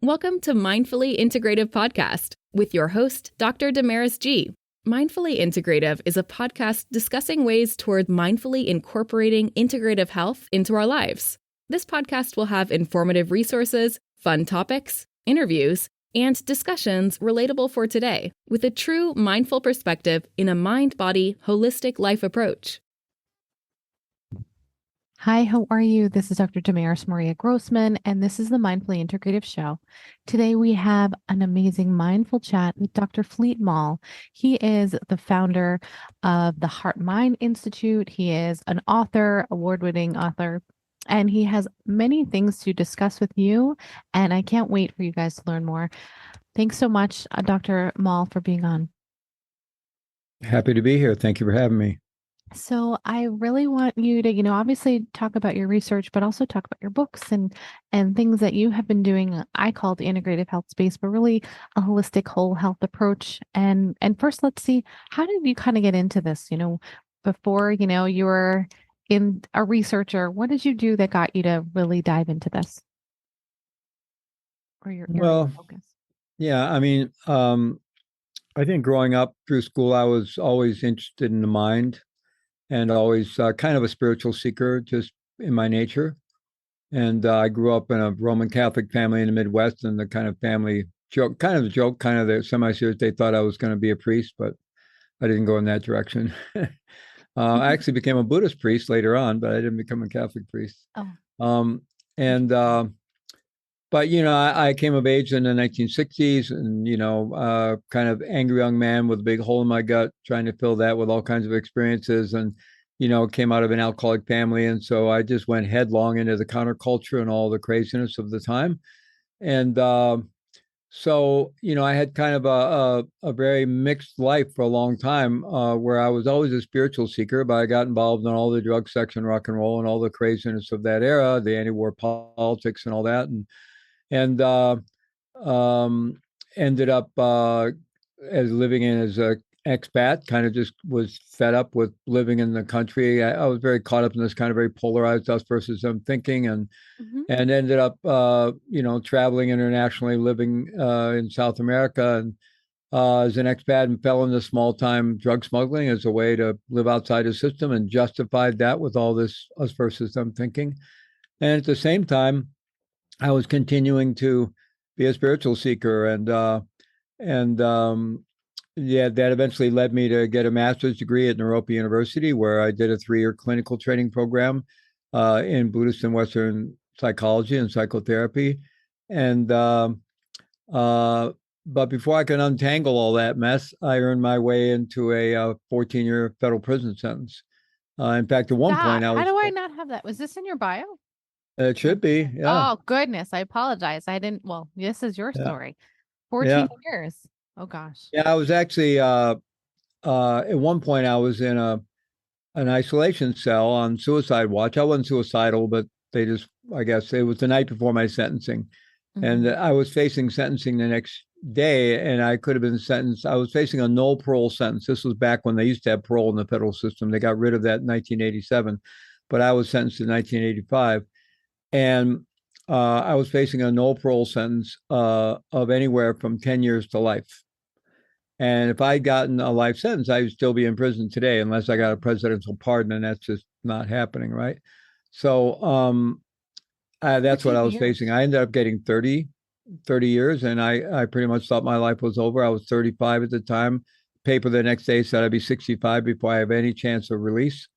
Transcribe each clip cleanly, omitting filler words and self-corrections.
Welcome to Mindfully Integrative Podcast with your host, Dr. Damaris G. Mindfully Integrative is a podcast discussing ways toward mindfully incorporating integrative health into our lives. This podcast will have informative resources, fun topics, interviews, and discussions relatable for today with a true mindful perspective in a mind-body, holistic life approach. Hi, how are you? This is Dr. Damaris Maria Grossman, and this is the Mindfully Integrative Show. Today we have an amazing mindful chat with Dr. Fleet Mall. He is the founder of the Heart Mind Institute. He is an author, award-winning author, and he has many things to discuss with you, and I can't wait for you guys to learn more. Thanks so much, Dr. Mall, for being on. Happy to be here. Thank you for having me. So I really want you to, obviously talk about your research, but also talk about your books and things that you have been doing. I call the integrative health space, but really a holistic whole health approach. And first, let's see, how did you kind of get into this? Before, you were in a researcher, what did you do that got you to really dive into this? Or your area of focus? Yeah, I think growing up through school, I was always interested in the mind and always kind of a spiritual seeker just in my nature. And I grew up in a Roman Catholic family in the Midwest, and the kind of family joke, kind of the semi-serious, they thought I was going to be a priest, but I didn't go in that direction. I actually became a Buddhist priest later on, but I didn't become a Catholic priest. Oh. But, I came of age in the 1960s and, kind of angry young man with a big hole in my gut, trying to fill that with all kinds of experiences and, came out of an alcoholic family. And so I just went headlong into the counterculture and all the craziness of the time. And so, I had kind of a very mixed life for a long time where I was always a spiritual seeker, but I got involved in all the drug, sex, and rock and roll and all the craziness of that era, the anti-war politics and all that. And ended up as living in as a expat, kind of just was fed up with living in the country. I was very caught up in this kind of very polarized us versus them thinking, and ended up traveling internationally, living in South America and as an expat, and fell into small time drug smuggling as a way to live outside the system, and justified that with all this us versus them thinking. And at the same time, I was continuing to be a spiritual seeker, and that eventually led me to get a master's degree at Naropa University, where I did a 3-year clinical training program in Buddhist and Western psychology and psychotherapy. And but before I could untangle all that mess, I earned my way into a 14-year federal prison sentence. In fact, at one point, how do I not have that? Was this in your bio? It should be, yeah. Oh, goodness. I apologize. I didn't. Well, this is your story. 14 years. Oh, gosh. Yeah, I was actually, at one point, I was in an isolation cell on suicide watch. I wasn't suicidal, but I guess it was the night before my sentencing. And I was facing sentencing the next day, and I could have been sentenced. I was facing a no parole sentence. This was back when they used to have parole in the federal system. They got rid of that in 1987, but I was sentenced in 1985. And I was facing a no parole sentence of anywhere from 10 years to life. And if I'd gotten a life sentence, I would still be in prison today, unless I got a presidential pardon, and that's just not happening, right? So that's what I was facing. I ended up getting 30 years, and I pretty much thought my life was over. I was 35 at the time. Paper the next day said I'd be 65 before I have any chance of release.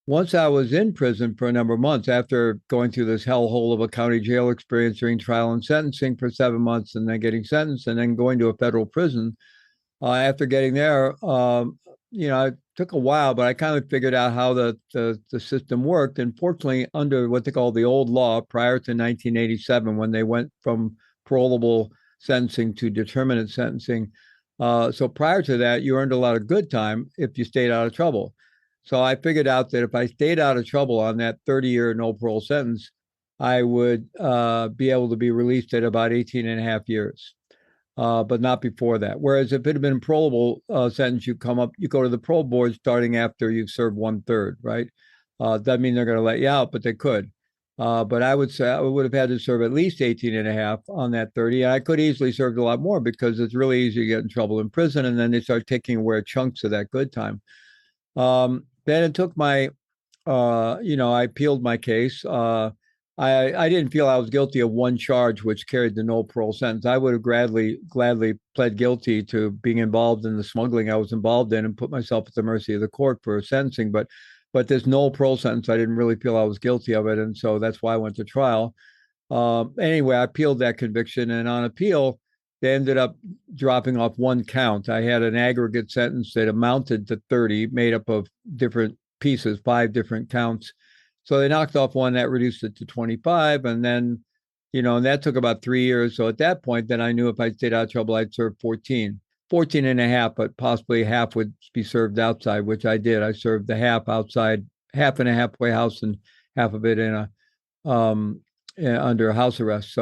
Once I was in prison for a number of months, after going through this hellhole of a county jail experience during trial and sentencing for 7 months, and then getting sentenced, and then going to a federal prison, after getting there, it took a while, but I kind of figured out how the system worked. And fortunately, under what they call the old law, prior to 1987, when they went from parolable sentencing to determinate sentencing, so prior to that, you earned a lot of good time if you stayed out of trouble. So I figured out that if I stayed out of trouble on that 30-year no parole sentence, I would be able to be released at about 18 and a half years, but not before that. Whereas if it had been a parolable sentence, you go to the parole board starting after you've served 1/3, right? Doesn't mean they're going to let you out, but they could. But I would say I would have had to serve at least 18 and a half on that 30. I could easily served a lot more because it's really easy to get in trouble in prison. And then they start taking away chunks of that good time. Then it took I appealed my case. I didn't feel I was guilty of one charge, which carried the no parole sentence. I would have gladly pled guilty to being involved in the smuggling I was involved in and put myself at the mercy of the court for sentencing. But this no parole sentence, I didn't really feel I was guilty of it, and so that's why I went to trial. Anyway, I appealed that conviction, and on appeal, they ended up dropping off one count. I had an aggregate sentence that amounted to 30, made up of different pieces, 5 different counts. So they knocked off one that reduced it to 25. And then, and that took about 3 years. So at that point, then I knew if I stayed out of trouble, I'd serve 14 and a half, but possibly half would be served outside, which I did. I served the half outside, half in a halfway house and half of it in under house arrest.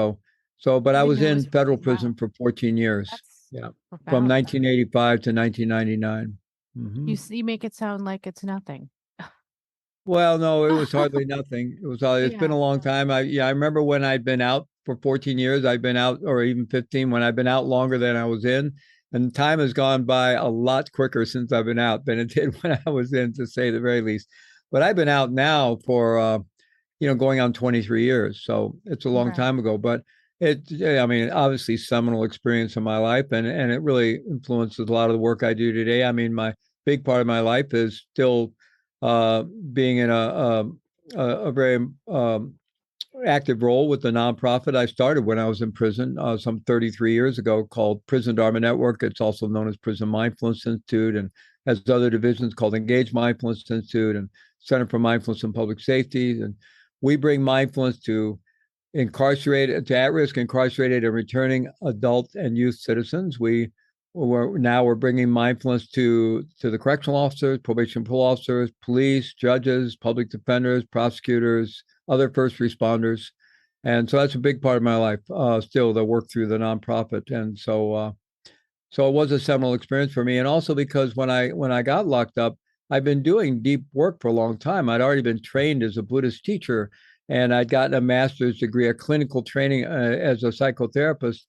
But I was in federal prison for 14 years. That's from 1985 to 1999. Mm-hmm. You make it sound like it's nothing. Well, no, it was hardly nothing. It's been a long time. I remember when I'd been out for 14 years, I've been out, or even 15, when I've been out longer than I was in. And time has gone by a lot quicker since I've been out than it did when I was in, to say the very least. But I've been out now for, going on 23 years. So it's a long time ago. But obviously seminal experience in my life, and it really influences a lot of the work I do today. I mean, my big part of my life is still being in a very active role with the nonprofit I started when I was in prison some 33 years ago, called Prison Dharma Network. It's also known as Prison Mindfulness Institute, and has other divisions called Engage Mindfulness Institute and Center for Mindfulness and Public Safety. And we bring mindfulness to at-risk incarcerated and returning adult and youth citizens. We're bringing mindfulness to the correctional officers, probation parole officers, police, judges, public defenders, prosecutors, other first responders. And so that's a big part of my life, still, the work through the nonprofit. And so it was a seminal experience for me. And also because when I got locked up, I've been doing deep work for a long time. I'd already been trained as a Buddhist teacher, and I'd gotten a master's degree, a clinical training as a psychotherapist.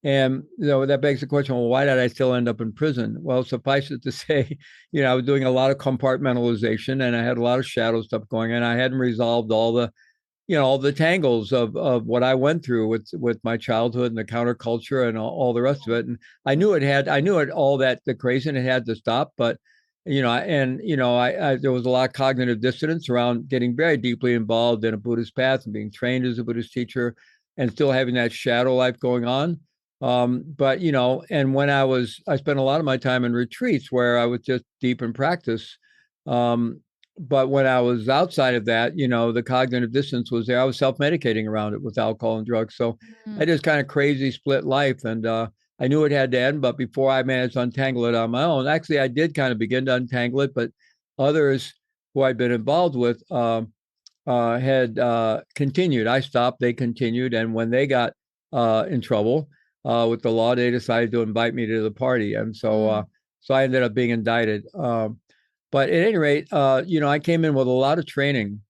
And that begs the question, well, why did I still end up in prison? Well, suffice it to say, I was doing a lot of compartmentalization, and I had a lot of shadow stuff going on. I hadn't resolved all the tangles of what I went through with my childhood and the counterculture and all the rest of it. And I knew all that, the crazy, and it had to stop. But there was a lot of cognitive dissonance around getting very deeply involved in a Buddhist path and being trained as a Buddhist teacher, and still having that shadow life going on. And when I spent a lot of my time in retreats where I was just deep in practice. But when I was outside of that, the cognitive distance was there. I was self-medicating around it with alcohol and drugs. So I just kind of crazy split life. And I knew it had to end, but before I managed to untangle it on my own, actually, I did kind of begin to untangle it, but others who I'd been involved with had continued. I stopped, they continued. And when they got in trouble with the law, they decided to invite me to the party. And so I ended up being indicted. But at any rate, I came in with a lot of training,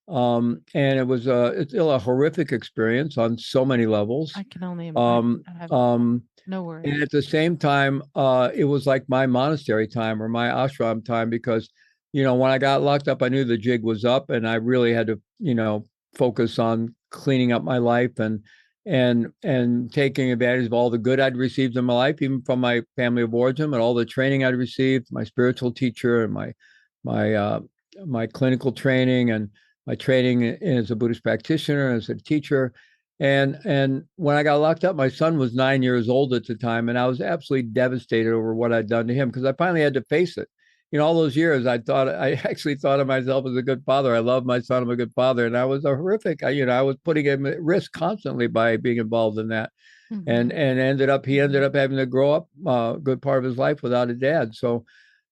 and it's still a horrific experience on so many levels. I can only imagine. No worries. And at the same time, it was like my monastery time or my ashram time, because, when I got locked up, I knew the jig was up, and I really had to, focus on cleaning up my life and taking advantage of all the good I'd received in my life, even from my family of origin, and all the training I'd received, my spiritual teacher and my clinical training and my training as a Buddhist practitioner, as a teacher. And when I got locked up, my son was 9 years old at the time, and I was absolutely devastated over what I'd done to him, because I finally had to face it. All those years, I actually thought of myself as a good father. I loved my son. I'm a good father. And I was a horrific, I was putting him at risk constantly by being involved in that. Mm-hmm. And he ended up having to grow up a good part of his life without a dad. So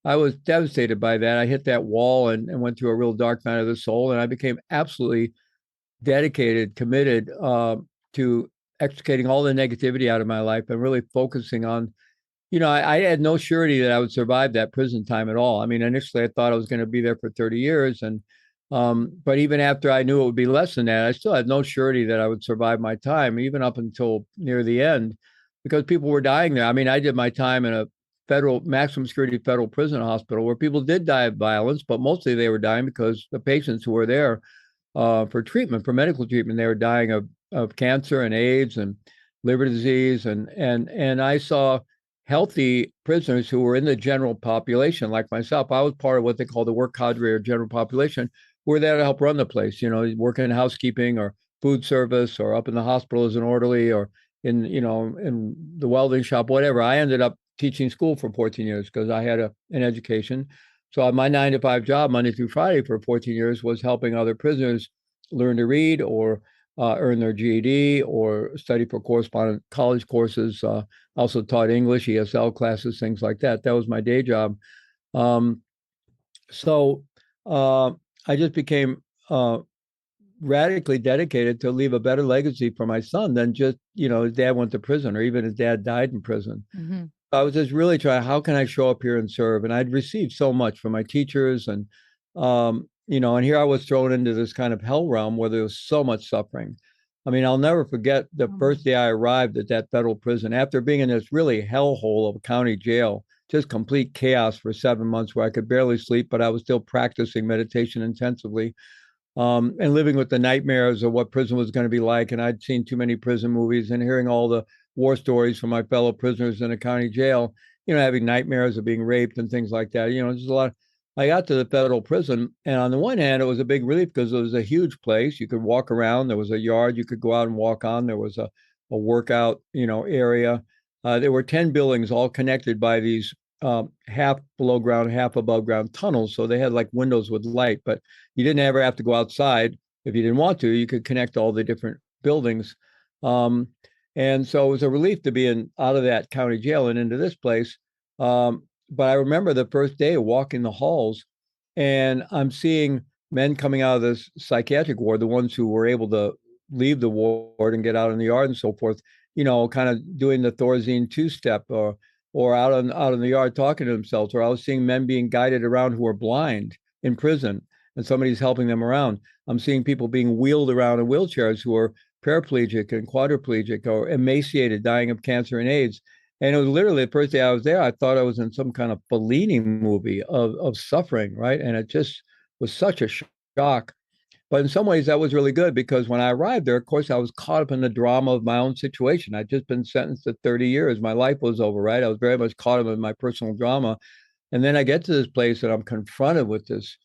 I was devastated by that. I hit that wall and went through a real dark night of the soul. And I became absolutely dedicated, committed to extricating all the negativity out of my life and really focusing on, I had no surety that I would survive that prison time at all. I mean, initially I thought I was going to be there for 30 years. And But even after I knew it would be less than that, I still had no surety that I would survive my time, even up until near the end, because people were dying there. I mean, I did my time in a federal maximum security federal prison hospital where people did die of violence, but mostly they were dying because the patients who were there for treatment, for medical treatment, they were dying of cancer and AIDS and liver disease, and I saw healthy prisoners who were in the general population, like myself. I was part of what they call the work cadre or general population, who were there to help run the place. You know, working in housekeeping or food service, or up in the hospital as an orderly, or in the welding shop, whatever. I ended up teaching school for 14 years because I had an education. So my 9 to 5 job, Monday through Friday, for 14 years was helping other prisoners learn to read or earn their GED or study for correspondent college courses. Also taught English, ESL classes, things like that. That was my day job. Um, so I just became radically dedicated to leave a better legacy for my son than just, his dad went to prison or even his dad died in prison. Mm-hmm. I was just really trying, how can I show up here and serve? And I'd received so much from my teachers and here I was thrown into this kind of hell realm where there was so much suffering. I mean, I'll never forget the first day I arrived at that federal prison after being in this really hellhole of a county jail, just complete chaos for 7 months where I could barely sleep, but I was still practicing meditation intensively. And living with the nightmares of what prison was going to be like. And I'd seen too many prison movies and hearing all the war stories from my fellow prisoners in a county jail, having nightmares of being raped and things like that. Just a lot. I got to the federal prison, and on the one hand, it was a big relief because it was a huge place. You could walk around. There was a yard you could go out and walk on. There was a workout, area. There were 10 buildings all connected by these half below ground, half above ground tunnels. So they had like windows with light, but you didn't ever have to go outside if you didn't want to. You could connect all the different buildings. And so it was a relief to be out of that county jail and into this place. But I remember the first day walking the halls, and I'm seeing men coming out of this psychiatric ward, the ones who were able to leave the ward and get out in the yard and so forth, kind of doing the Thorazine two-step or out in the yard talking to themselves. Or I was seeing men being guided around who were blind in prison, and somebody's helping them around. I'm seeing people being wheeled around in wheelchairs who are paraplegic and quadriplegic or emaciated, dying of cancer and AIDS. And it was literally the first day I was there, I thought I was in some kind of Fellini movie of suffering, right? And it just was such a shock. But in some ways, that was really good because when I arrived there, of course, I was caught up in the drama of my own situation. I'd just been sentenced to 30 years. My life was over, right? I was very much caught up in my personal drama. And then I get to this place and I'm confronted with this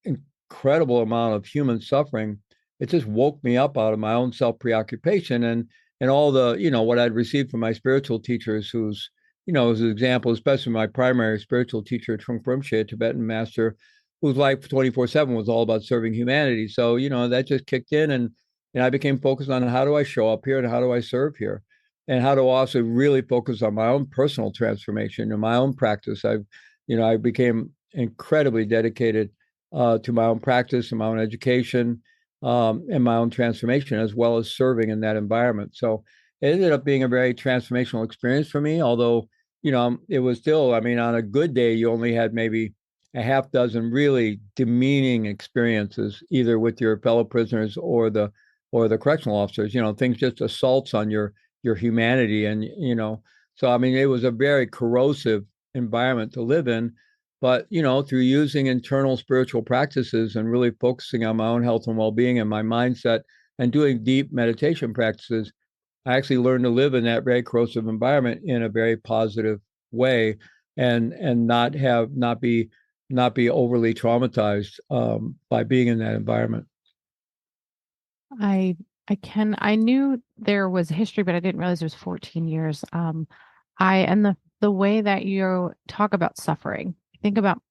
incredible amount of human suffering. It just woke me up out of my own self-preoccupation and all the, what I'd received from my spiritual teachers, who's, as an example, especially my primary spiritual teacher, Trungpa Rinpoche, a Tibetan master, whose life 24/7 was all about serving humanity. So, that just kicked in and I became focused on how do I show up here and how do I serve here? And how to also really focus on my own personal transformation and my own practice. I became incredibly dedicated to my own practice and my own education and my own transformation, as well as serving in that environment. So it ended up being a very transformational experience for me, although, it was still, on a good day, you only had maybe a half dozen really demeaning experiences, either with your fellow prisoners or the correctional officers, things just assaults on your humanity. And, so, it was a very corrosive environment to live in. But, through using internal spiritual practices and really focusing on my own health and well-being and my mindset and doing deep meditation practices, I actually learned to live in that very corrosive environment in a very positive way and not be overly traumatized by being in that environment. I knew there was a history, but I didn't realize it was 14 years. And the way that you talk about suffering, think about,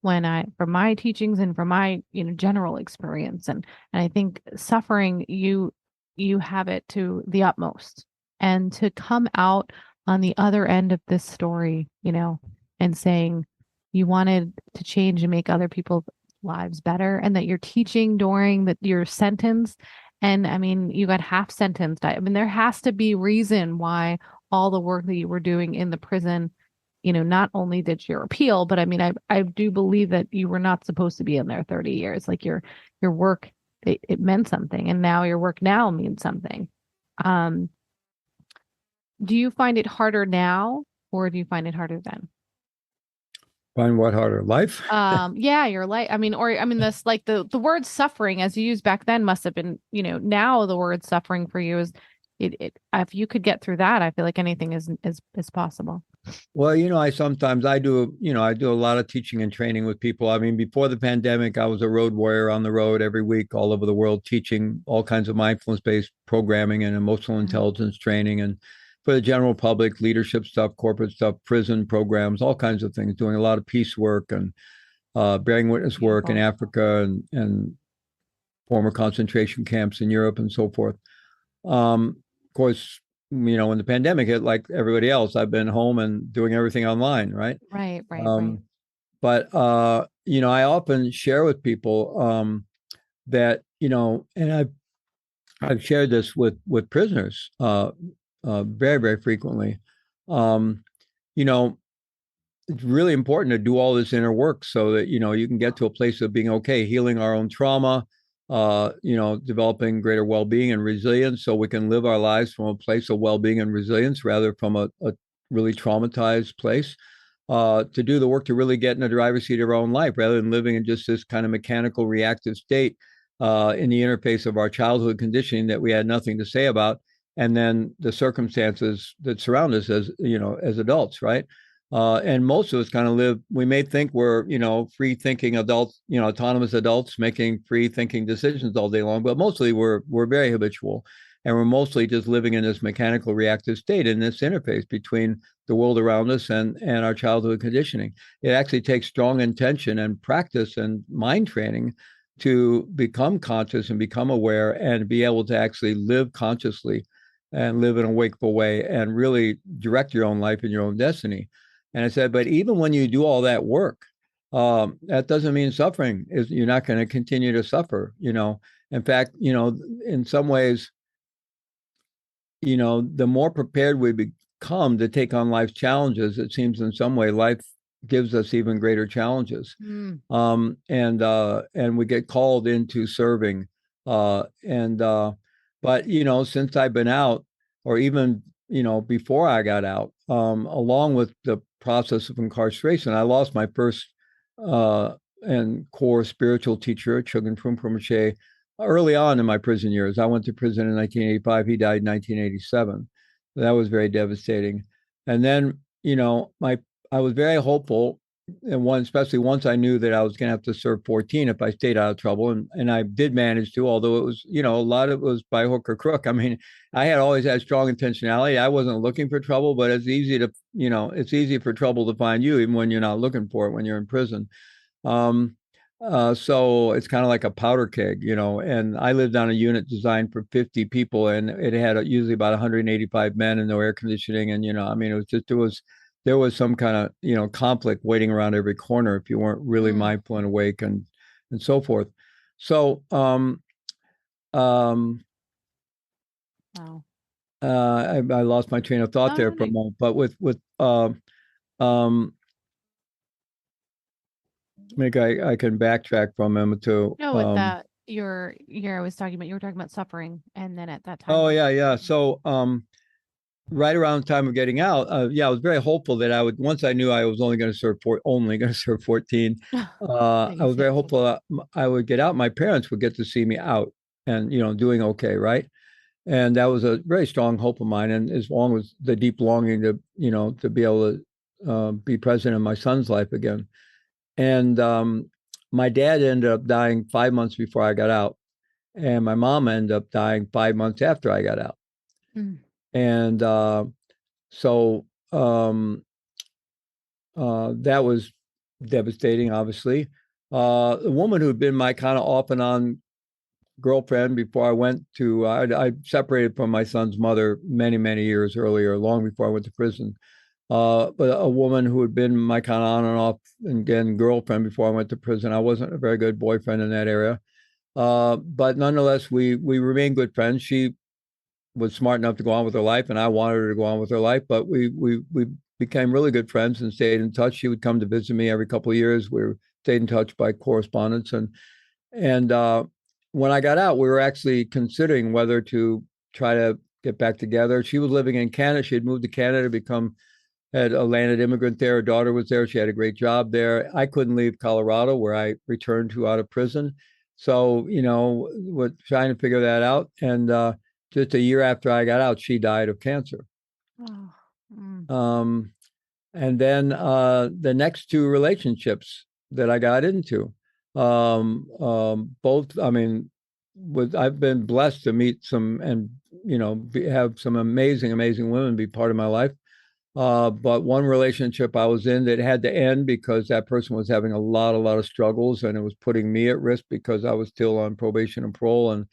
from my teachings and from my, general experience. And I think suffering, you have it to the utmost, and to come out on the other end of this story, and saying you wanted to change and make other people's lives better, and that you're teaching during your sentence. And you got half sentenced. There has to be reason why all the work that you were doing in the prison not only did your appeal, but I mean, I do believe that you were not supposed to be in there 30 years. Like your work, it meant something, and now your work now means something. Do you find it harder now, or do you find it harder then? Find what harder? Life? Yeah, your life. I mean, this, like the word suffering as you used back then must have been, now the word suffering for you is it if you could get through that, I feel like anything is possible. Well, I do a lot of teaching and training with people. I mean, before the pandemic, I was a road warrior on the road every week all over the world, teaching all kinds of mindfulness-based programming and emotional intelligence training, and for the general public, leadership stuff, corporate stuff, prison programs, all kinds of things, doing a lot of peace work and bearing witness work in Africa and former concentration camps in Europe and so forth. Of course, when the pandemic hit, like everybody else, I've been home and doing everything online, right? Right. But I often share with people that, and I've shared this with prisoners very, very frequently. It's really important to do all this inner work so that, you can get to a place of being okay, healing our own trauma, developing greater well-being and resilience so we can live our lives from a place of well-being and resilience rather from a really traumatized place, to do the work to really get in the driver's seat of our own life rather than living in just this kind of mechanical reactive state in the interface of our childhood conditioning that we had nothing to say about, and then the circumstances that surround us as adults, right? And most of us kind of live, we may think we're, free thinking adults, autonomous adults making free thinking decisions all day long, but mostly we're very habitual, and we're mostly just living in this mechanical reactive state in this interface between the world around us and our childhood conditioning. It actually takes strong intention and practice and mind training to become conscious and become aware and be able to actually live consciously and live in a wakeful way and really direct your own life and your own destiny. And I said, but even when you do all that work, that doesn't mean suffering is, you're not going to continue to suffer. In fact, in some ways, the more prepared we become to take on life's challenges, it seems in some way life gives us even greater challenges. And we get called into serving. But since I've been out, or even, before I got out, along with the process of incarceration, I lost my first and core spiritual teacher, Chogyam Trungpa Rinpoche, early on in my prison years. I went to prison in 1985. He died in 1987. That was very devastating. And then, I was very hopeful, and especially once I knew that I was going to have to serve 14 if I stayed out of trouble, and I did manage to, although it was, a lot of it was by hook or crook. I mean, I had always had strong intentionality. I wasn't looking for trouble, but it's easy for trouble to find you, even when you're not looking for it when you're in prison. So it's kind of like a powder keg, and I lived on a unit designed for 50 people, and it had usually about 185 men and no air conditioning. And, there was some kind of, conflict waiting around every corner if you weren't really mindful and awake and so forth. So, wow. I lost my train of thought there for a moment, but maybe I can backtrack from him to. No, with that, you were talking about suffering, and then at that time. Oh yeah. So, right around the time of getting out, I was very hopeful that I would, once I knew I was only going to serve 14, I was very hopeful that I would get out. My parents would get to see me out and, doing okay, right? And that was a very strong hope of mine. And as long as the deep longing to, to be able to be present in my son's life again. And my dad ended up dying 5 months before I got out. And my mom ended up dying 5 months after I got out. And so that was devastating, obviously. The woman who'd been my kind of off and on girlfriend before I went to, I separated from my son's mother many, many years earlier, long before I went to prison. But a woman who had been my kind of on and off, and again, girlfriend before I went to prison. I wasn't a very good boyfriend in that area. But nonetheless, we remained good friends. She was smart enough to go on with her life, and I wanted her to go on with her life, but we became really good friends and stayed in touch. She would come to visit me every couple of years. We stayed in touch by correspondence. And when I got out, we were actually considering whether to try to get back together. She was living in Canada. She had moved to Canada, had a landed immigrant there. Her daughter was there. She had a great job there. I couldn't leave Colorado, where I returned to out of prison. So, we're trying to figure that out. And just a year after I got out, she died of cancer. Oh. Um, and then the next two relationships that I got into, both, I've been blessed to meet some and, have some amazing women be part of my life. But one relationship I was in that had to end because that person was having a lot of struggles, and it was putting me at risk because I was still on probation and parole,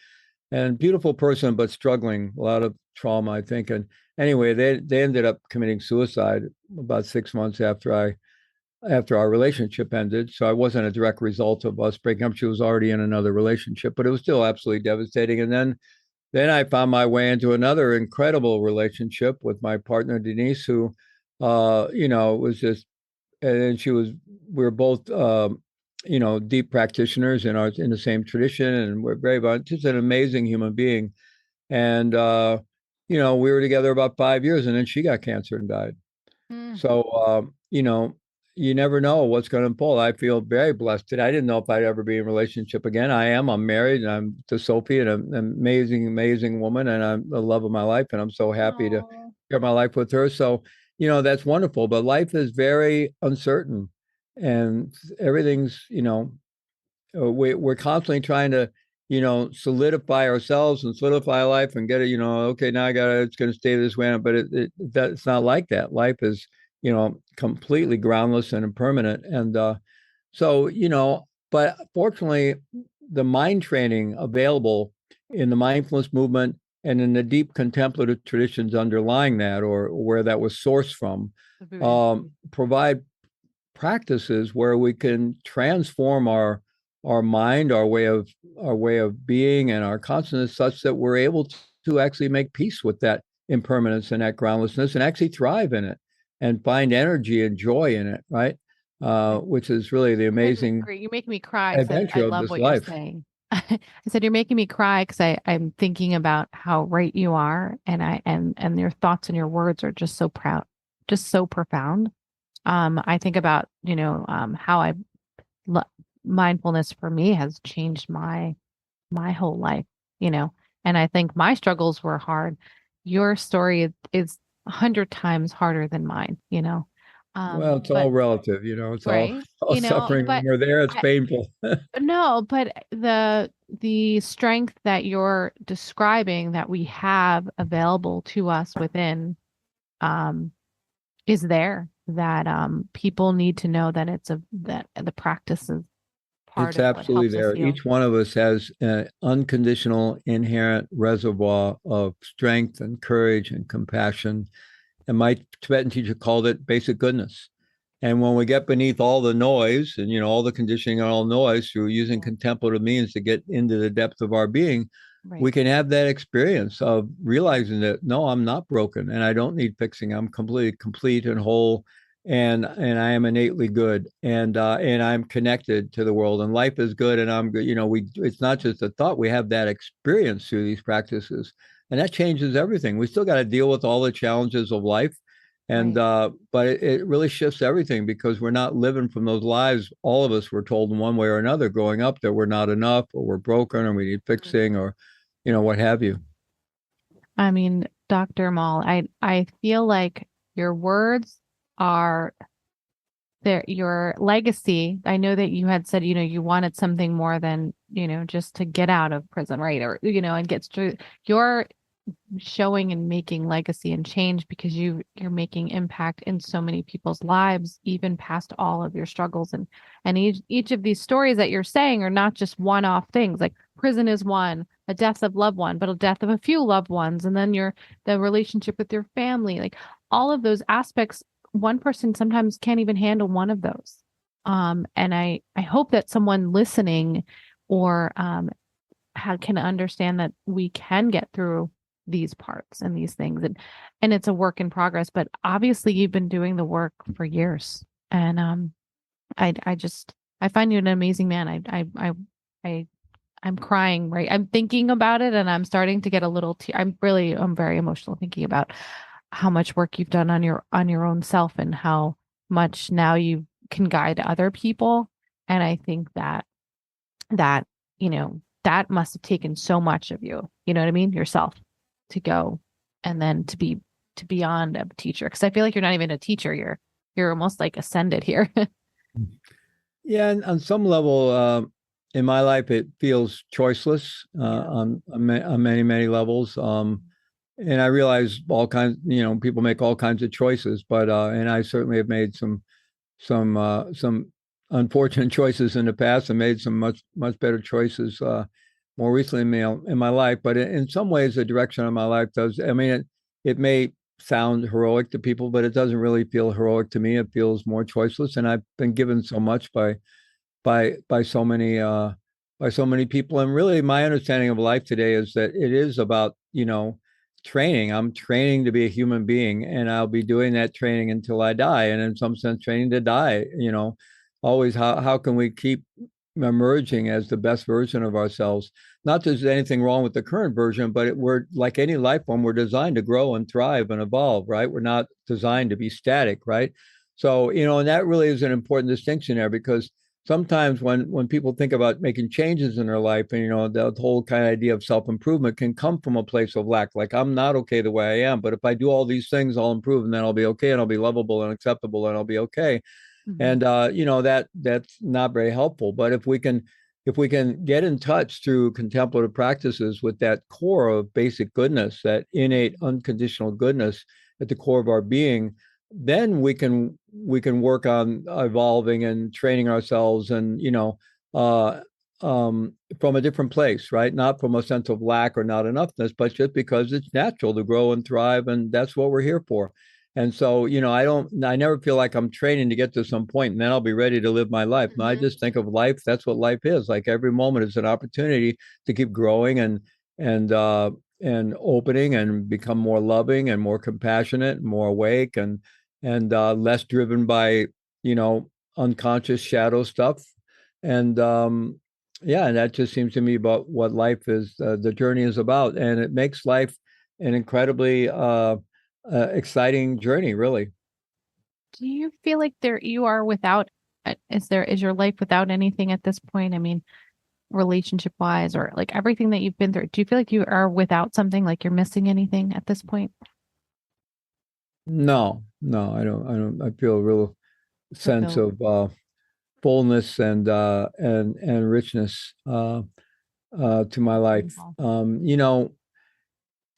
and beautiful person, but struggling, a lot of trauma, I think. And anyway, they ended up committing suicide about 6 months after our relationship ended. So I wasn't a direct result of us breaking up. She was already in another relationship, but it was still absolutely devastating. And then I found my way into another incredible relationship with my partner, Denise, who, was just, and we were both, deep practitioners in the same tradition, and we're just an amazing human being. And, we were together about 5 years, and then she got cancer and died. So, you never know what's going to unfold. I feel very blessed today. I didn't know if I'd ever be in a relationship again. I'm married, and I'm to Sophie, and an amazing woman, and I'm the love of my life. And I'm so happy to share my life with her. So, that's wonderful, but life is very uncertain, and everything's, we're constantly trying to, solidify ourselves and solidify life and get it, okay, now it's going to stay this way, but it's not like that. Life is, completely groundless and impermanent. And so, but fortunately, the mind training available in the mindfulness movement and in the deep contemplative traditions underlying that, or where that was sourced from, provide practices where we can transform our mind, our way of being, and our consciousness, such that we're able to actually make peace with that impermanence and that groundlessness, and actually thrive in it and find energy and joy in it, right? Which is really the amazing You make me cry. adventure I of love this what life. you're saying. I said you're making me cry because I'm thinking about how right you are, and your thoughts and your words are just so profound. I think about how mindfulness for me has changed my whole life, and I think my struggles were hard. Your story is 100 times harder than mine. Well, it's But all relative, it's all right, suffering. When but we're there, it's painful. no, but the strength that you're describing that we have available to us within um is there, that people need to know that that the practice is part It's of what absolutely helps us there. heal. Each one of us has an unconditional, inherent reservoir of strength and courage and compassion. And my Tibetan teacher called it basic goodness. And when we get beneath all the noise and, all the conditioning and all noise through using contemplative means to get into the depth of our being, we can have that experience of realizing that, no, I'm not broken and I don't need fixing. I'm completely complete and whole. And I am innately good, and I'm connected to the world, and life is good, and I'm good. It's not just a thought. We have that experience through these practices, and that changes everything. We still got to deal with all the challenges of life, and but it really shifts everything, because we're not living from those lives. All of us were told in one way or another growing up that we're not enough, or we're broken, or we need fixing, or what have you. I mean, Dr. Mall, I feel like your words are there, your legacy. I know that you had said, you wanted something more than, just to get out of prison, right? Or, and get through. You're showing and making legacy and change because you're making impact in so many people's lives, even past all of your struggles. And each of these stories that you're saying are not just one-off things. Like prison is one, a death of loved one, but a death of a few loved ones, and then the relationship with your family, like all of those aspects. One person sometimes can't even handle one of those. And I hope that someone listening or can understand that we can get through these parts and these things, and it's a work in progress, but obviously you've been doing the work for years. And I find you an amazing man. I'm crying, right? I'm thinking about it, and I'm starting to get a little I'm very emotional thinking about how much work you've done on your own self, and how much now you can guide other people. And I think that that must have taken so much of you, you know what I mean, yourself, to go and then to be beyond a teacher. Because I feel like you're not even a teacher, you're almost like ascended here. Yeah, and on some level, in my life, it feels choiceless on many, many levels. And I realize all kinds, people make all kinds of choices, but and I certainly have made some unfortunate choices in the past, and made some much better choices more recently in my life. But in some ways, the direction of my life does. I mean, it may sound heroic to people, but it doesn't really feel heroic to me. It feels more choiceless, and I've been given so much by so many people. And really, my understanding of life today is that it is about training. I'm training to be a human being, and I'll be doing that training until I die, and in some sense training to die. Always, how can we keep emerging as the best version of ourselves? Not that there's anything wrong with the current version, but we're like any life form, we're designed to grow and thrive and evolve, right? We're not designed to be static, right? So, and that really is an important distinction there, because sometimes when people think about making changes in their life, and the whole kind of idea of self-improvement can come from a place of lack. Like, I'm not okay the way I am, but if I do all these things, I'll improve, and then I'll be okay, and I'll be lovable and acceptable, and I'll be okay. And that's not very helpful. But if we can get in touch through contemplative practices with that core of basic goodness, that innate unconditional goodness at the core of our being, then we can work on evolving and training ourselves, and from a different place, right? Not from a sense of lack or not enoughness, but just because it's natural to grow and thrive, and that's what we're here for. And so, I never feel like I'm training to get to some point and then I'll be ready to live my life. No, I just think of life. That's what life is. Like, every moment is an opportunity to keep growing and opening, and become more loving and more compassionate and more awake, and less driven by, unconscious shadow stuff. And and that just seems to me about what life is, the journey is about. And it makes life an incredibly exciting journey, really. Do you feel like you are without, is your life without anything at this point? I mean, relationship wise, or like everything that you've been through, do you feel like you are without something, like you're missing anything at this point? No, I don't. I feel a real sense of fullness and richness to my life.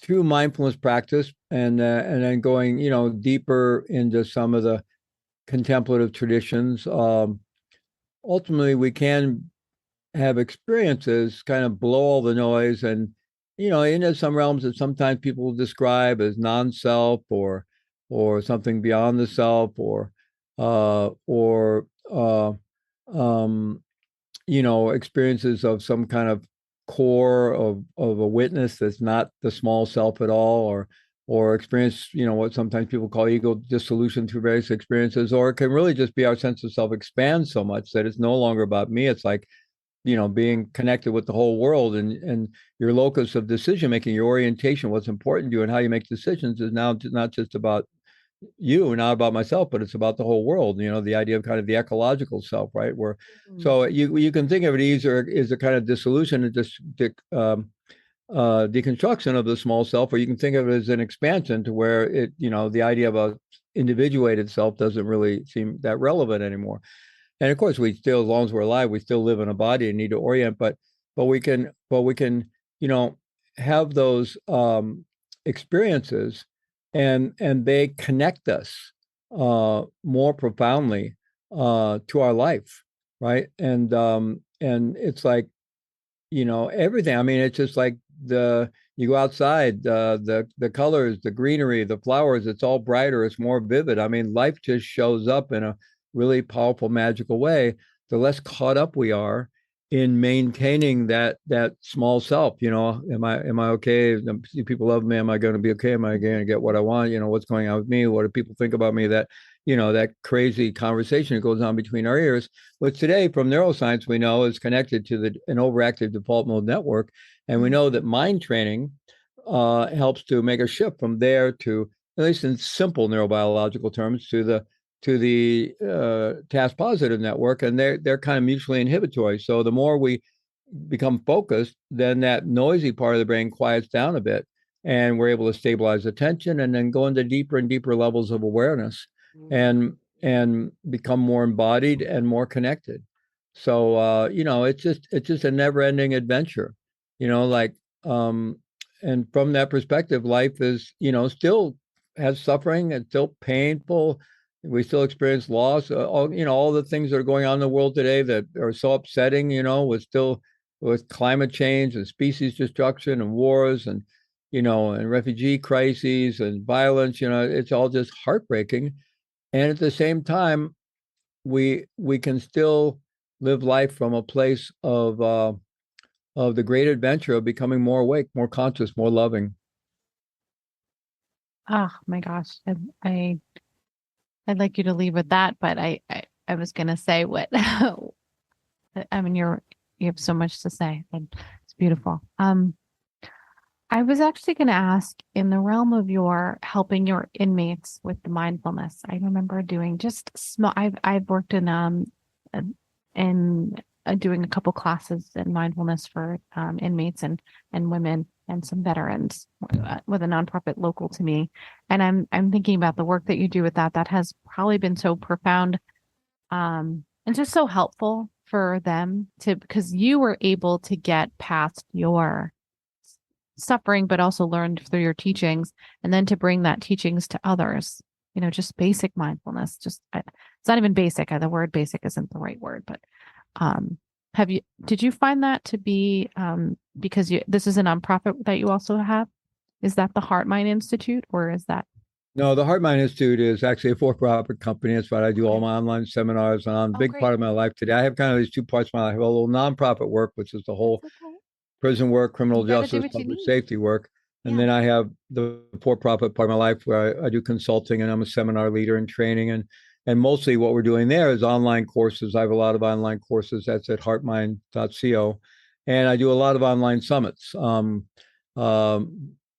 Through mindfulness practice, and then going deeper into some of the contemplative traditions. Ultimately, we can have experiences kind of blow all the noise, and into some realms that sometimes people describe as non-self, or something beyond the self, or experiences of some kind of core of a witness that's not the small self at all, or experience what sometimes people call ego dissolution through various experiences. Or it can really just be our sense of self expands so much that it's no longer about me. It's like being connected with the whole world, and your locus of decision making, your orientation, what's important to you and how you make decisions, is now not just about you, not about myself, but it's about the whole world. The idea of kind of the ecological self, right? Where so you can think of it either as a kind of dissolution and just deconstruction of the small self, or you can think of it as an expansion to where it the idea of a individuated self doesn't really seem that relevant anymore. And of course, we still, as long as we're alive, we still live in a body and need to orient, but we can have those experiences, and they connect us more profoundly to our life, right? And it's like everything. I mean, it's just like you go outside, the colors, the greenery, the flowers, it's all brighter, it's more vivid. I mean, life just shows up in a really powerful, magical way. The less caught up we are in maintaining that small self. Am I okay? Do people love me? Am I going to be okay? Am I going to get what I want? What's going on with me? What do people think about me? That crazy conversation that goes on between our ears, which today from neuroscience we know is connected to an overactive default mode network. And we know that mind training helps to make a shift from there to, at least in simple neurobiological terms, to the task positive network, and they're kind of mutually inhibitory. So the more we become focused, then that noisy part of the brain quiets down a bit, and we're able to stabilize attention and then go into deeper and deeper levels of awareness and become more embodied and more connected. So it's just a never-ending adventure, like and from that perspective, life is still has suffering and still painful. We still experience loss. All the things that are going on in the world today that are so upsetting. With climate change and species destruction and wars and and refugee crises and violence. It's all just heartbreaking. And at the same time, we can still live life from a place of the great adventure of becoming more awake, more conscious, more loving. Oh my gosh. I'd like you to leave with that, but I was going to say what, I mean, you have so much to say, and it's beautiful. I was actually going to ask, in the realm of your helping your inmates with the mindfulness, I remember doing just small, I've worked in doing a couple classes in mindfulness for inmates and women and some veterans with a nonprofit local to me. And I'm thinking about the work that you do with that has probably been so profound and just so helpful for them because you were able to get past your suffering, but also learned through your teachings, and then to bring that teachings to others, just basic mindfulness. It's not even basic. The word basic isn't the right word, but did you find that to be, because this is a nonprofit that you also have? Is that the Heart Mind Institute, or is that? No, the Heart Mind Institute is actually a for-profit company. That's right. I do all my online seminars on a big part of my life today. I have kind of these two parts of my life. I have a little nonprofit work, which is the whole prison work, criminal justice, public safety work. And then I have the for-profit part of my life where I do consulting, and I'm a seminar leader and training. And mostly what we're doing there is online courses. I have a lot of online courses. That's at heartmind.co. And I do a lot of online summits.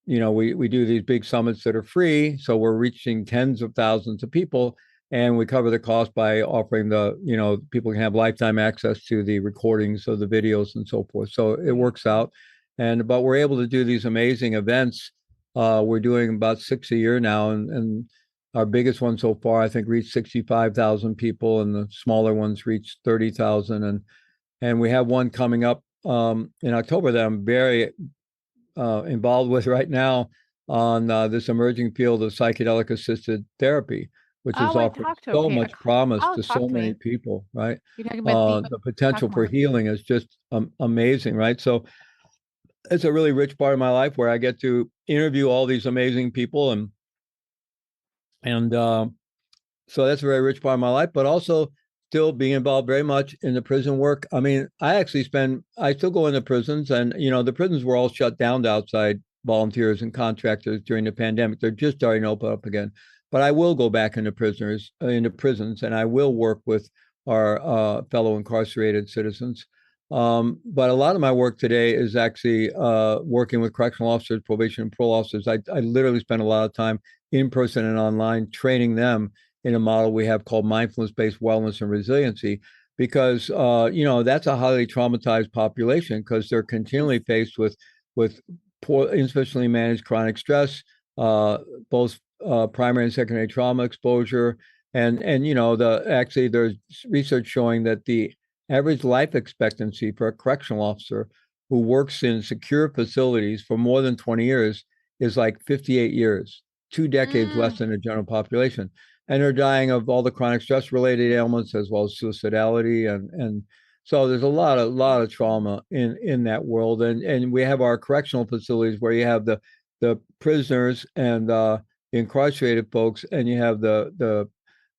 We do these big summits that are free. So we're reaching tens of thousands of people, and we cover the cost by offering people can have lifetime access to the recordings of the videos and so forth. So it works out. But we're able to do these amazing events. We're doing about 6 a year now. And our biggest one so far, I think, reached 65,000 people, and the smaller ones reached 30,000. And we have one coming up in October that I'm very involved with right now on this emerging field of psychedelic assisted therapy, which is offering so much promise to so many people, right? The potential for healing is just amazing, right? So it's a really rich part of my life where I get to interview all these amazing people, and so that's a very rich part of my life, but also still being involved very much in the prison work. I mean, I still go into prisons, and, the prisons were all shut down to outside volunteers and contractors during the pandemic. They're just starting to open up again. But I will go back into prisons, and I will work with our fellow incarcerated citizens. But a lot of my work today is actually working with correctional officers, probation and parole officers. I literally spend a lot of time in person and online training them in a model we have called mindfulness-based wellness and resiliency, because that's a highly traumatized population, because they're continually faced with poor, insufficiently managed chronic stress, both primary and secondary trauma exposure, and actually there's research showing that the average life expectancy for a correctional officer who works in secure facilities for more than 20 years is like 58 years, 2 decades less than the general population. And they're dying of all the chronic stress related ailments, as well as suicidality. And so there's a lot of trauma in that world. And we have our correctional facilities where you have the prisoners and the incarcerated folks, and you have the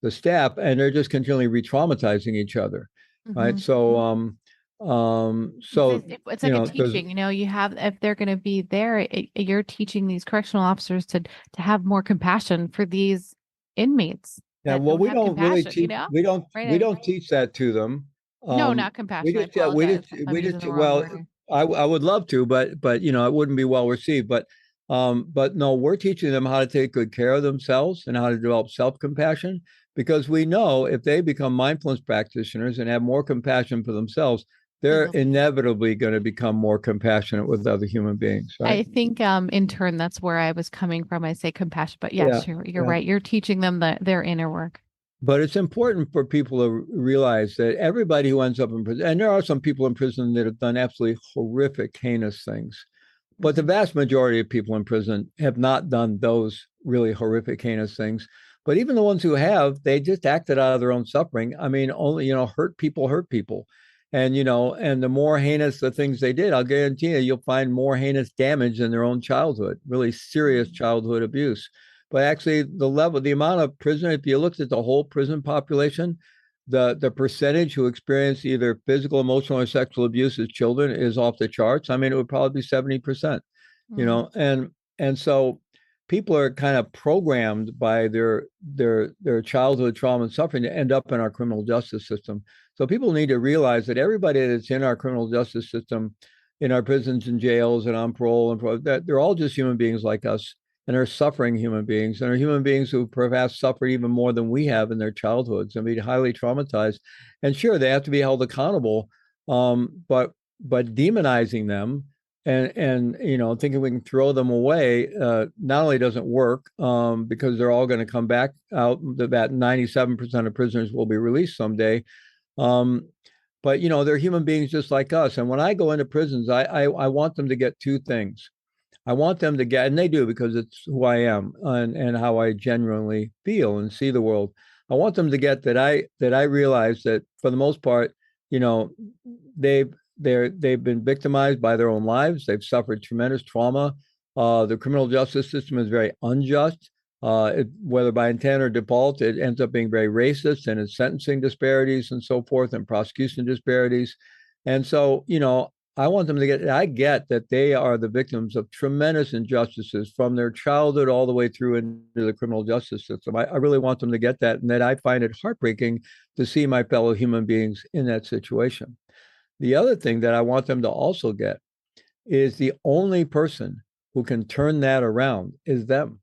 staff, and they're just continually re-traumatizing each other. Right. So So, it's like a teaching, you have, if they're going to be there, you're teaching these correctional officers to have more compassion for these inmates. Yeah, well, we don't really teach. We don't teach that to them. No, not compassion. We I apologize. I'm using the wrong word here. I would love to, but it wouldn't be well received. But no, we're teaching them how to take good care of themselves and how to develop self-compassion, because we know if they become mindfulness practitioners and have more compassion for themselves, they're inevitably going to become more compassionate with other human beings. Right? I think in turn, that's where I was coming from. I say compassion, but yes, you're right. You're teaching them their inner work. But it's important for people to realize that everybody who ends up in prison, and there are some people in prison that have done absolutely horrific, heinous things, but the vast majority of people in prison have not done those really horrific, heinous things. But even the ones who have, they just acted out of their own suffering. I mean, only, hurt people hurt people. And, and the more heinous the things they did, I'll guarantee you'll find more heinous damage in their own childhood, really serious childhood abuse. But actually, the amount of prison, if you looked at the whole prison population, the percentage who experience either physical, emotional, or sexual abuse as children is off the charts. I mean, it would probably be 70%, and so people are kind of programmed by their childhood trauma and suffering to end up in our criminal justice system. So people need to realize that everybody that's in our criminal justice system, in our prisons and jails and on parole, that they're all just human beings like us, and are suffering human beings, and are human beings who perhaps suffered even more than we have in their childhoods and be highly traumatized. And sure, they have to be held accountable, but demonizing them and thinking we can throw them away not only doesn't work, because they're all going to come back out. That 97% of prisoners will be released someday. But they're human beings just like us. And when I go into prisons, I want them to get two things. I want them to get, and they do, because it's who I am and how I genuinely feel and see the world. I want them to get that I realize that for the most part, they've been victimized by their own lives. They've suffered tremendous trauma. The criminal justice system is very unjust. Whether by intent or default, it ends up being very racist in its sentencing disparities and so forth, and prosecution disparities. And so, I want them to I get that they are the victims of tremendous injustices from their childhood all the way through into the criminal justice system. I really want them to get that, and that I find it heartbreaking to see my fellow human beings in that situation. The other thing that I want them to also get is the only person who can turn that around is them.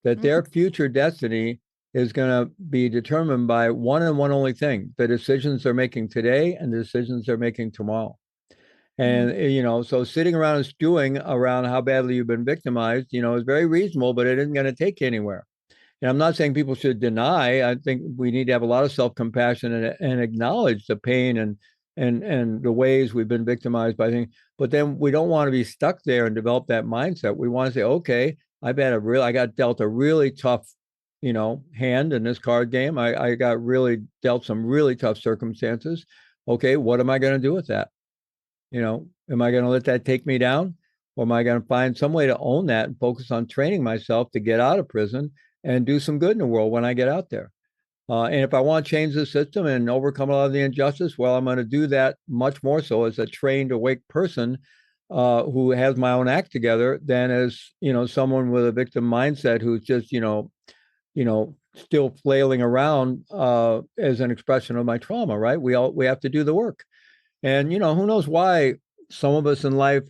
That their future destiny is going to be determined by one and one only thing: the decisions they're making today and the decisions they're making tomorrow. And, so sitting around and stewing around how badly you've been victimized, is very reasonable, but it isn't going to take you anywhere. And I'm not saying people should deny. I think we need to have a lot of self-compassion and acknowledge the pain and the ways we've been victimized by things. But then we don't want to be stuck there and develop that mindset. We want to say, okay, I got dealt a really tough, hand in this card game. I got really dealt some really tough circumstances. Okay, what am I going to do with that? Am I going to let that take me down? Or am I going to find some way to own that and focus on training myself to get out of prison and do some good in the world when I get out there? And if I want to change the system and overcome a lot of the injustice, well, I'm going to do that much more so as a trained, awake person who has my own act together than as, someone with a victim mindset who's just, still flailing around as an expression of my trauma, right? We have to do the work. And, who knows why some of us in life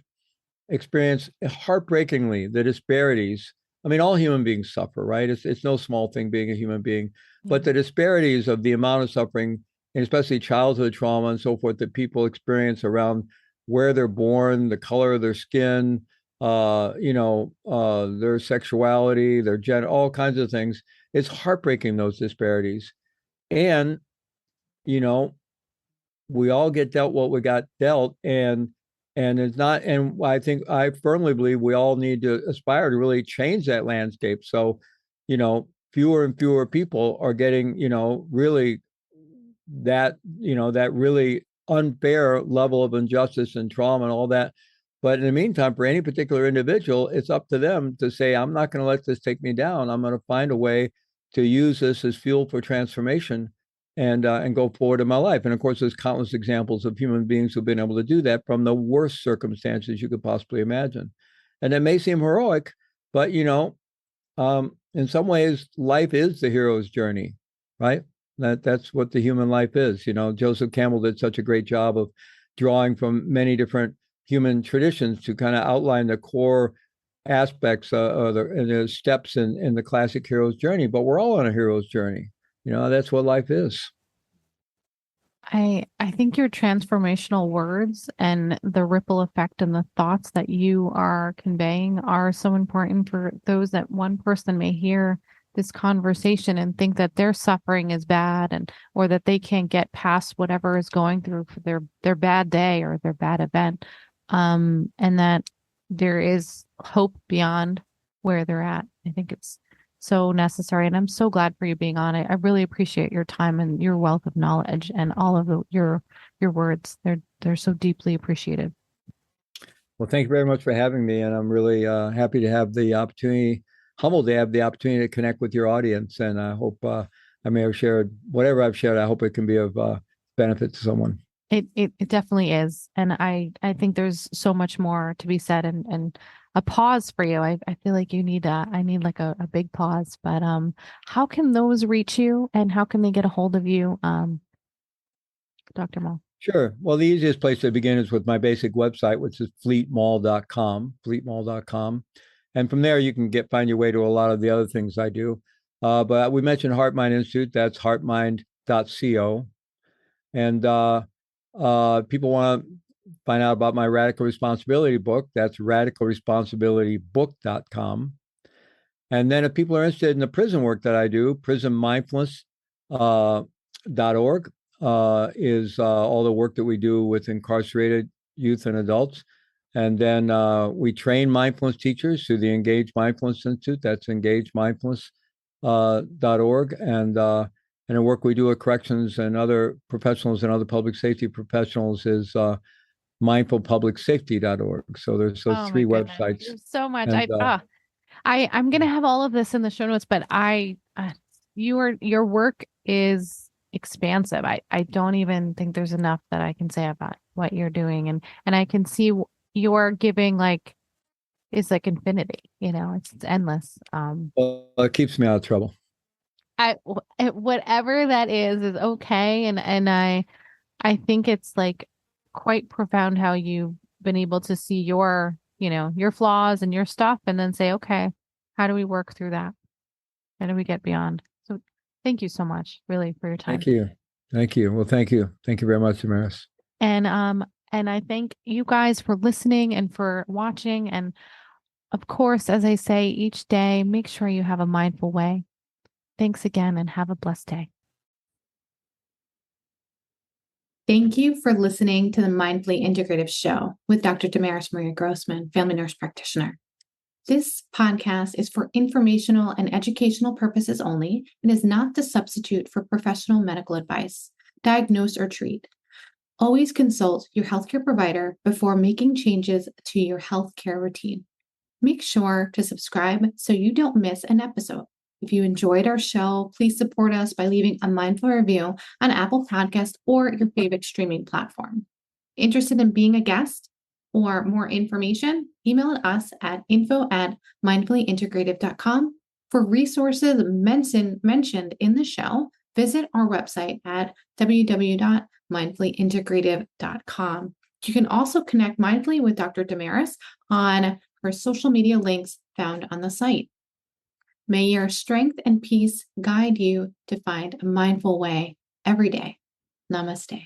experience heartbreakingly the disparities. I mean, all human beings suffer, right? It's no small thing being a human being, but the disparities of the amount of suffering, and especially childhood trauma and so forth, that people experience around where they're born, the color of their skin, their sexuality, their gender, all kinds of things. It's heartbreaking, those disparities. And, we all get dealt what we got dealt, and it's not. And I firmly believe we all need to aspire to really change that landscape. So, fewer and fewer people are getting, really that really unfair level of injustice and trauma and all that. But in the meantime, for any particular individual, it's up to them to say, I'm not going to let this take me down. I'm going to find a way to use this as fuel for transformation and go forward in my life. And of course, there's countless examples of human beings who've been able to do that from the worst circumstances you could possibly imagine. And it may seem heroic, but in some ways, life is the hero's journey, right? That's what the human life is. Joseph Campbell did such a great job of drawing from many different human traditions to kind of outline the core aspects of the steps in the classic hero's journey. But we're all on a hero's journey. That's what life is. I think your transformational words and the ripple effect and the thoughts that you are conveying are so important for those that one person may hear this conversation and think that their suffering is bad or that they can't get past whatever is going through for their bad day or their bad event. And that there is hope beyond where they're at. I think it's so necessary. And I'm so glad for you being on it. I really appreciate your time and your wealth of knowledge and all of your words. They're so deeply appreciated. Well, thank you very much for having me. And I'm really happy to have the opportunity, humbled to have the opportunity to connect with your audience. And I hope I may have shared whatever I've shared. I hope it can be of benefit to someone. It definitely is. And I think there's so much more to be said and a pause for you. I feel like I need like a big pause, but how can those reach you and how can they get a hold of you, Dr. Mall? Sure. Well, the easiest place to begin is with my basic website, which is fleetmall.com. And from there, you can find your way to a lot of the other things I do. But we mentioned Heart Mind Institute. That's heartmind.co. And people want to find out about my Radical Responsibility book. That's radicalresponsibilitybook.com. And then if people are interested in the prison work that I do, prisonmindfulness.org is all the work that we do with incarcerated youth and adults. And then we train mindfulness teachers through the Engage Mindfulness Institute. That's engagemindfulness.org. And the work we do with corrections and other professionals and other public safety professionals is mindfulpublicsafety.org. So there's those three websites. There's so much. And, I'm going to have all of this in the show notes, but your work is expansive. I don't even think there's enough that I can say about what you're doing. And I can see your giving is like infinity, it's endless. Well, it keeps me out of trouble. Whatever that is okay. And I think it's like quite profound how you've been able to see your flaws and your stuff and then say, okay, how do we work through that? How do we get beyond? So thank you so much, really, for your time. Thank you. Well, thank you. Thank you very much, Damaris. And I thank you guys for listening and for watching. And of course, as I say each day, make sure you have a mindful way. Thanks again and have a blessed day. Thank you for listening to the Mindfully Integrative Show with Dr. Damaris Maria Grossman, family nurse practitioner. This podcast is for informational and educational purposes only and is not the substitute for professional medical advice, diagnose, or treat. Always consult your healthcare provider before making changes to your healthcare routine. Make sure to subscribe so you don't miss an episode. If you enjoyed our show, please support us by leaving a mindful review on Apple Podcasts or your favorite streaming platform. Interested in being a guest or more information? Email us at info@mindfullyintegrative.com. For resources mentioned in the show, visit our website at www.mindfullyintegrative.com. You can also connect mindfully with Dr. Damaris on her social media links found on the site. May your strength and peace guide you to find a mindful way every day. Namaste.